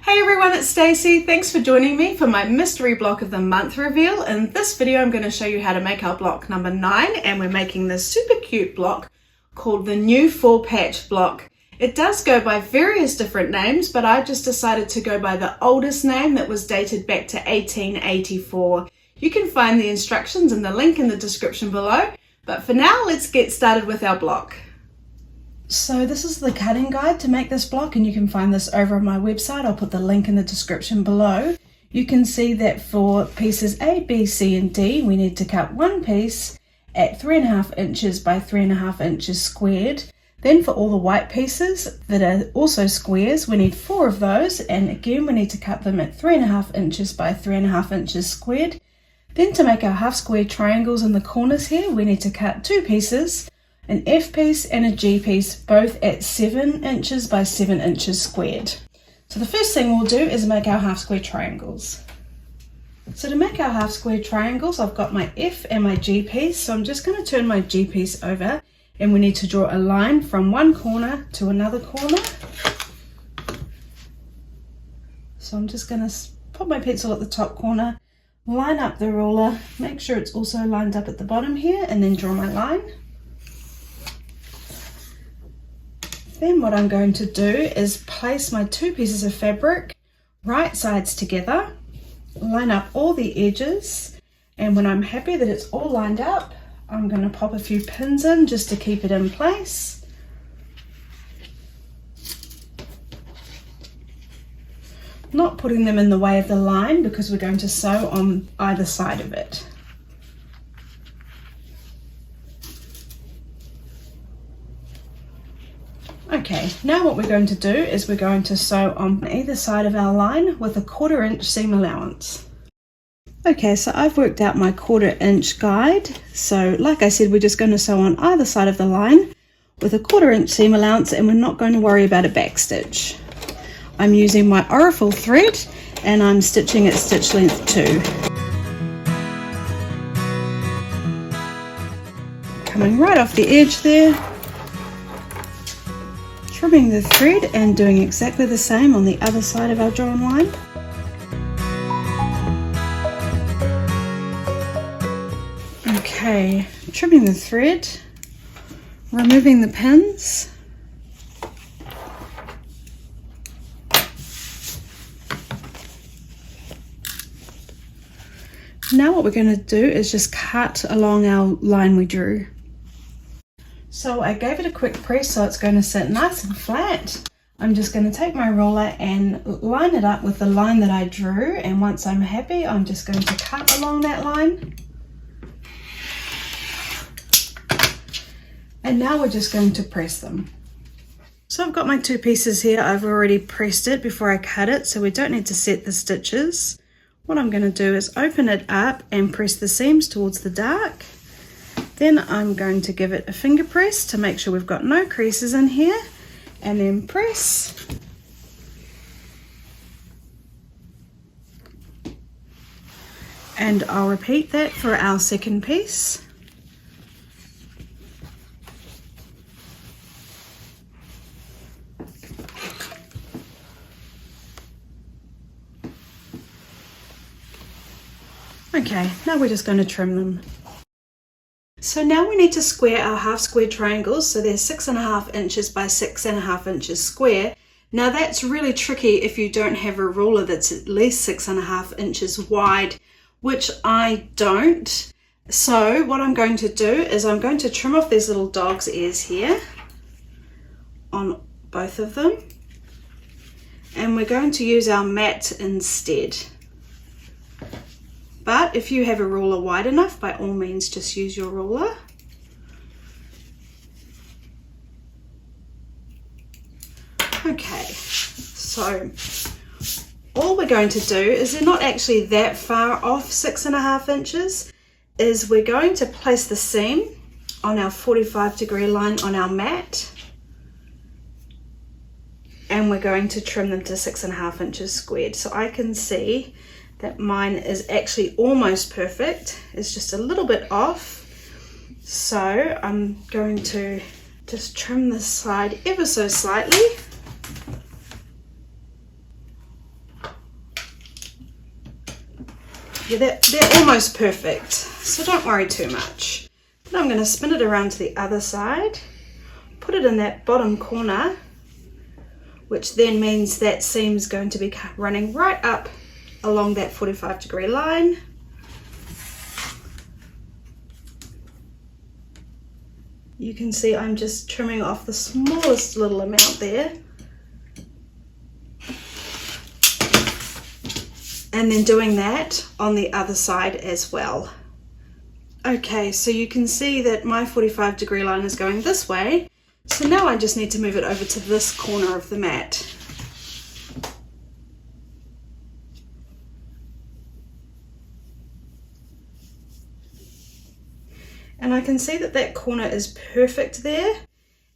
Hey everyone, it's Stacey. Thanks for joining me for my mystery block of the month reveal. In this video, I'm going to show you how to make our block number 9, and we're making this super cute block called the new Four Patch block. It does go by various different names, but I just decided to go by the oldest name that was dated back to 1884. You can find the instructions and the link in the description below, but for now, let's get started with our block. So this is the cutting guide to make this block, and you can find this over on my website. I'll put the link in the description below. You can see that for pieces A, B, C and D, we need to cut one piece at 3.5 inches by 3.5 inches squared. Then for all the white pieces that are also squares, we need 4 of those, and again we need to cut them at 3.5 inches by 3.5 inches squared. Then to make our half square triangles in the corners here, we need to cut 2 pieces, an F piece and a G piece, both at 7 inches by 7 inches squared. So the first thing we'll do is make our half square triangles. So to make our half square triangles, I've got my F and my G piece, so I'm just going to turn my G piece over, and we need to draw a line from one corner to another corner. So I'm just going to put my pencil at the top corner, line up the ruler, make sure it's also lined up at the bottom here, and then draw my line. Then what I'm going to do is place my 2 pieces of fabric right sides together, line up all the edges, and when I'm happy that it's all lined up, I'm going to pop a few pins in just to keep it in place. Not putting them in the way of the line because we're going to sew on either side of it. Okay, now what we're going to do is we're going to sew on either side of our line with a 1/4 inch seam allowance. Okay, so I've worked out my 1/4 inch guide. So like I said, we're just going to sew on either side of the line with a 1/4 inch seam allowance, and we're not going to worry about a back stitch. I'm using my Orifil thread and I'm stitching at stitch length 2. Coming right off the edge there, trimming the thread and doing exactly the same on the other side of our drawn line. Okay, trimming the thread, removing the pins, now what we're going to do is just cut along our line we drew. So I gave it a quick press so it's going to sit nice and flat. I'm just going to take my ruler and line it up with the line that I drew, and once I'm happy, I'm just going to cut along that line. And now we're just going to press them. So I've got my 2 pieces here. I've already pressed it before I cut it, so we don't need to set the stitches. What I'm going to do is open it up and press the seams towards the dark. Then I'm going to give it a finger press to make sure we've got no creases in here, and then press. And I'll repeat that for our second piece. Okay, now we're just going to trim them. So now we need to square our half square triangles, so they're 6.5 inches by 6.5 inches square. Now that's really tricky if you don't have a ruler that's at least 6.5 inches wide, which I don't. So what I'm going to do is I'm going to trim off these little dog's ears here on both of them, and we're going to use our mat instead. But if you have a ruler wide enough, by all means just use your ruler. Okay, so all we're going to do is they're not actually that far off 6.5 inches, is we're going to place the seam on our 45-degree line on our mat, and we're going to trim them to 6.5 inches squared. So I can see that mine is actually almost perfect. It's just a little bit off. So I'm going to just trim this side ever so slightly. Yeah, they're almost perfect, so don't worry too much. Now I'm going to spin it around to the other side, put it in that bottom corner, which then means that seam's going to be running right up along that 45-degree line. You can see I'm just trimming off the smallest little amount there. And then doing that on the other side as well. Okay, so you can see that my 45-degree line is going this way. So now I just need to move it over to this corner of the mat. And I can see that that corner is perfect there,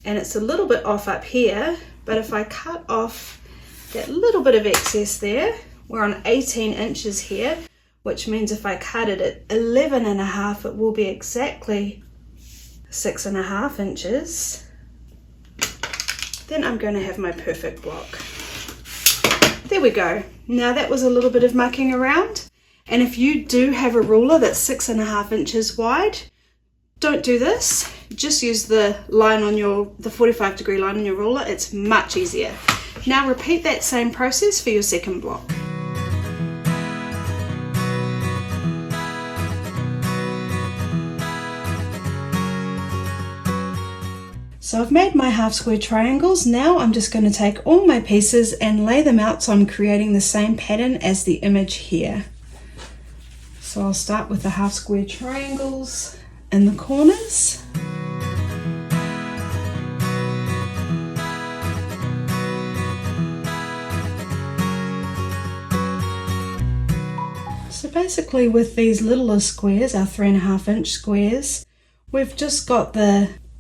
and it's a little bit off up here, but if I cut off that little bit of excess there, we're on 18 inches here, which means if I cut it at 11.5, it will be exactly 6.5 inches. Then I'm going to have my perfect block. There we go. Now that was a little bit of mucking around, and if you do have a ruler that's 6.5 inches wide, don't do this. Just use the line on the 45-degree line on your ruler. It's much easier. Now repeat that same process for your second block. So I've made my half square triangles. Now I'm just going to take all my pieces and lay them out so I'm creating the same pattern as the image here. So I'll start with the half square triangles in the corners. So basically with these littler squares, our 3.5-inch squares, we've just got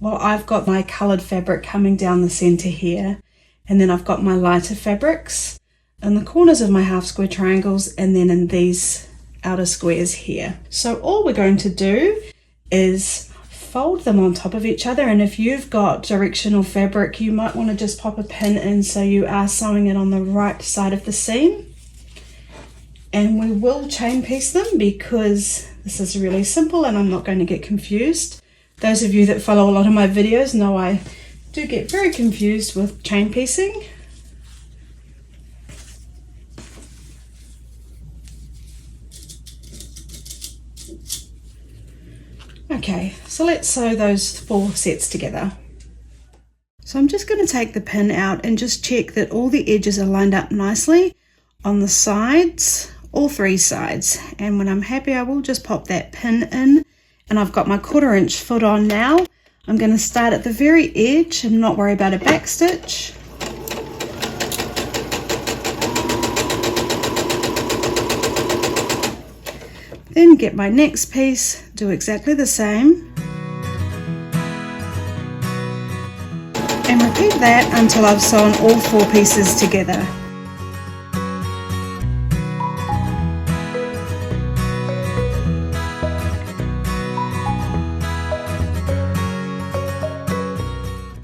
I've got my coloured fabric coming down the centre here, and then I've got my lighter fabrics in the corners of my half square triangles and then in these outer squares here. So all we're going to do is fold them on top of each other, and if you've got directional fabric you might want to just pop a pin in so you are sewing it on the right side of the seam. And we will chain piece them because this is really simple and I'm not going to get confused. Those of you that follow a lot of my videos know I do get very confused with chain piecing. Okay, so let's sew those 4 sets together. So I'm just going to take the pin out and just check that all the edges are lined up nicely on the sides, all 3 sides. And when I'm happy, I will just pop that pin in. And I've got my 1/4 inch foot on now. I'm going to start at the very edge and not worry about a back stitch. Then get my next piece, do exactly the same. And repeat that until I've sewn all 4 pieces together.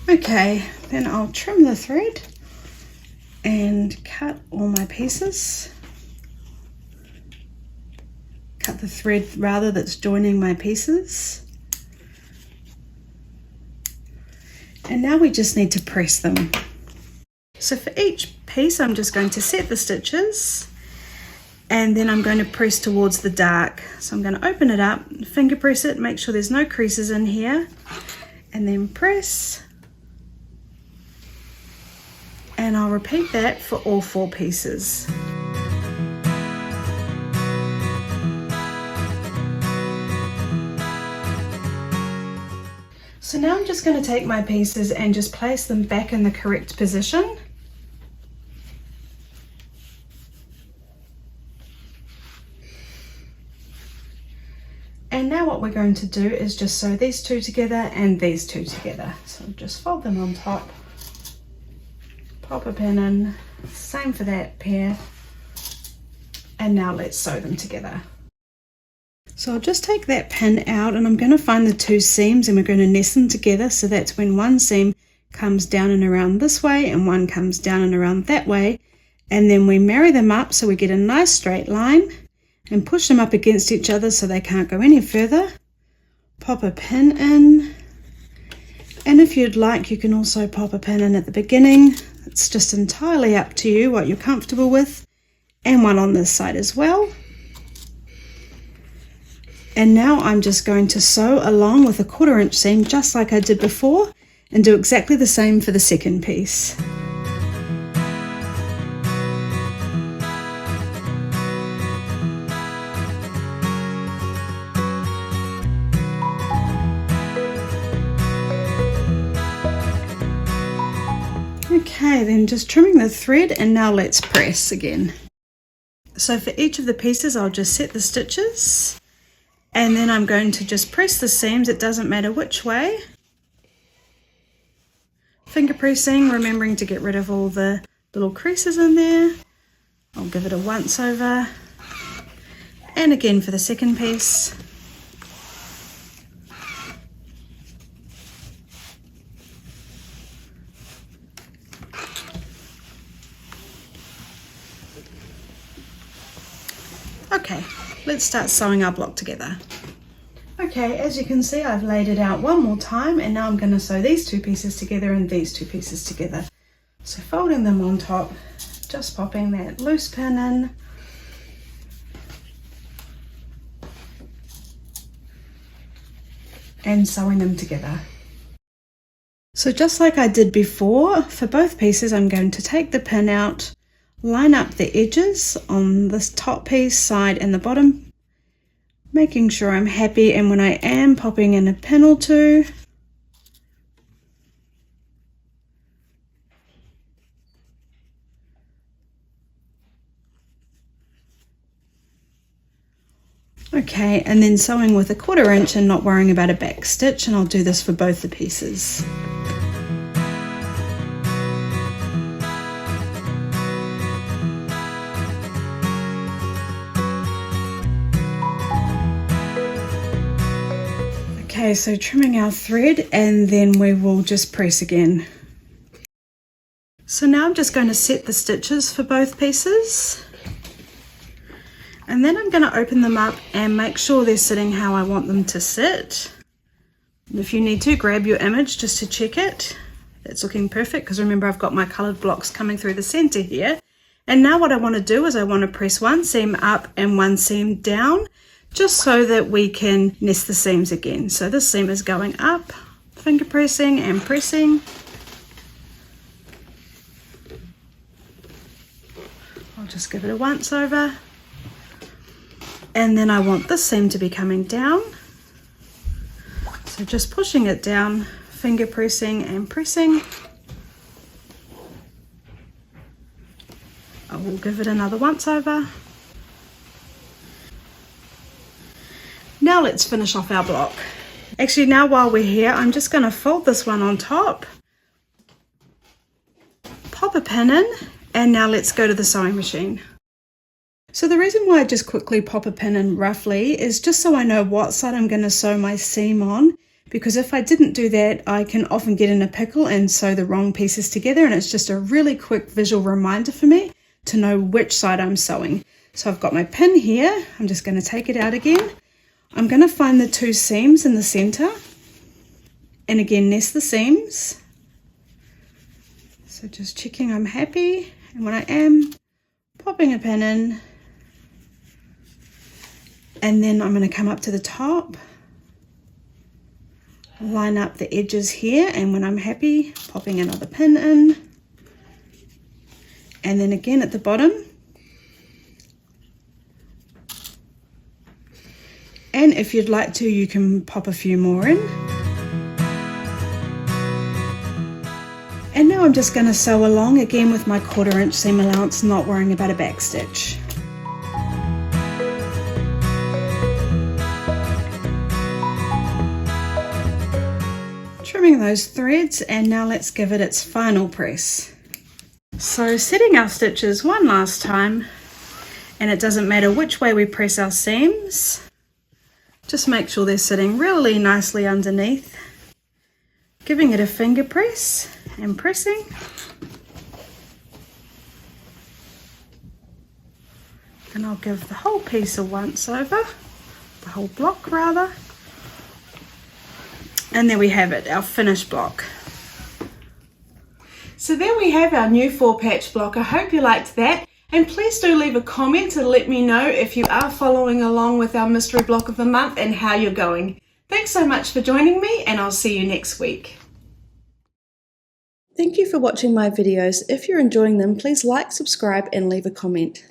Okay, then I'll trim the thread and cut all my pieces. Cut the thread rather that's joining my pieces. And now we just need to press them. So for each piece I'm just going to set the stitches and then I'm going to press towards the dark. So I'm going to open it up, finger press it, make sure there's no creases in here, and then press. And I'll repeat that for all 4 pieces. So now I'm just going to take my pieces and just place them back in the correct position. And now what we're going to do is just sew these 2 together and these 2 together. So just fold them on top. Pop a pin in, same for that pair, and now let's sew them together. So I'll just take that pin out and I'm going to find the 2 seams and we're going to nest them together, so that's when one seam comes down and around this way and one comes down and around that way, and then we marry them up so we get a nice straight line, and push them up against each other so they can't go any further. Pop a pin in, and if you'd like you can also pop a pin in at the beginning. It's just entirely up to you what you're comfortable with, and one on this side as well. And now I'm just going to sew along with a 1/4 inch seam just like I did before, and do exactly the same for the second piece. Okay, then just trimming the thread, and now let's press again. So for each of the pieces I'll just set the stitches, and then I'm going to just press the seams. It doesn't matter which way. Finger pressing, remembering to get rid of all the little creases in there. I'll give it a once over, and again for the second piece. Okay, let's start sewing our block together. Okay, as you can see, I've laid it out one more time, and now I'm going to sew these two pieces together and these two pieces together. So folding them on top, just popping that loose pin in, and sewing them together. So just like I did before, for both pieces I'm going to take the pin out, line up the edges on this top piece, side and the bottom, making sure I'm happy, and when I am, popping in a pin or two. Okay, and then sewing with a 1/4 inch and not worrying about a back stitch, and I'll do this for both the pieces. Okay, so trimming our thread, and then we will just press again. So now I'm just going to set the stitches for both pieces, and then I'm going to open them up and make sure they're sitting how I want them to sit. If you need to, grab your image just to check it. It's looking perfect, because remember I've got my coloured blocks coming through the centre here. And now what I want to do is I want to press one seam up and one seam down, just so that we can nest the seams again. So this seam is going up, finger pressing and pressing. I'll just give it a once over. And then I want this seam to be coming down. So just pushing it down, finger pressing and pressing. I will give it another once over. Now let's finish off our block. Actually, now while we're here, I'm just going to fold this one on top, pop a pin in, and now let's go to the sewing machine. So the reason why I just quickly pop a pin in roughly is just so I know what side I'm going to sew my seam on, because if I didn't do that, I can often get in a pickle and sew the wrong pieces together, and it's just a really quick visual reminder for me to know which side I'm sewing. So I've got my pin here. I'm just going to take it out again. I'm going to find the two seams in the center, and again nest the seams. So just checking I'm happy, and when I am, popping a pin in, and then I'm going to come up to the top, line up the edges here, and when I'm happy, popping another pin in, and then again at the bottom. And if you'd like to, you can pop a few more in. And now I'm just going to sew along again with my 1/4 inch seam allowance, not worrying about a back stitch. Trimming those threads, and now let's give it its final press. So setting our stitches one last time, and it doesn't matter which way we press our seams. Just make sure they're sitting really nicely underneath. Giving it a finger press and pressing. And I'll give the whole piece a once over, the whole block rather. And there we have it, our finished block. So there we have our new 4-patch block. I hope you liked that. And please do leave a comment to let me know if you are following along with our mystery block of the month and how you're going. Thanks so much for joining me, and I'll see you next week. Thank you for watching my videos. If you're enjoying them, please like, subscribe and leave a comment.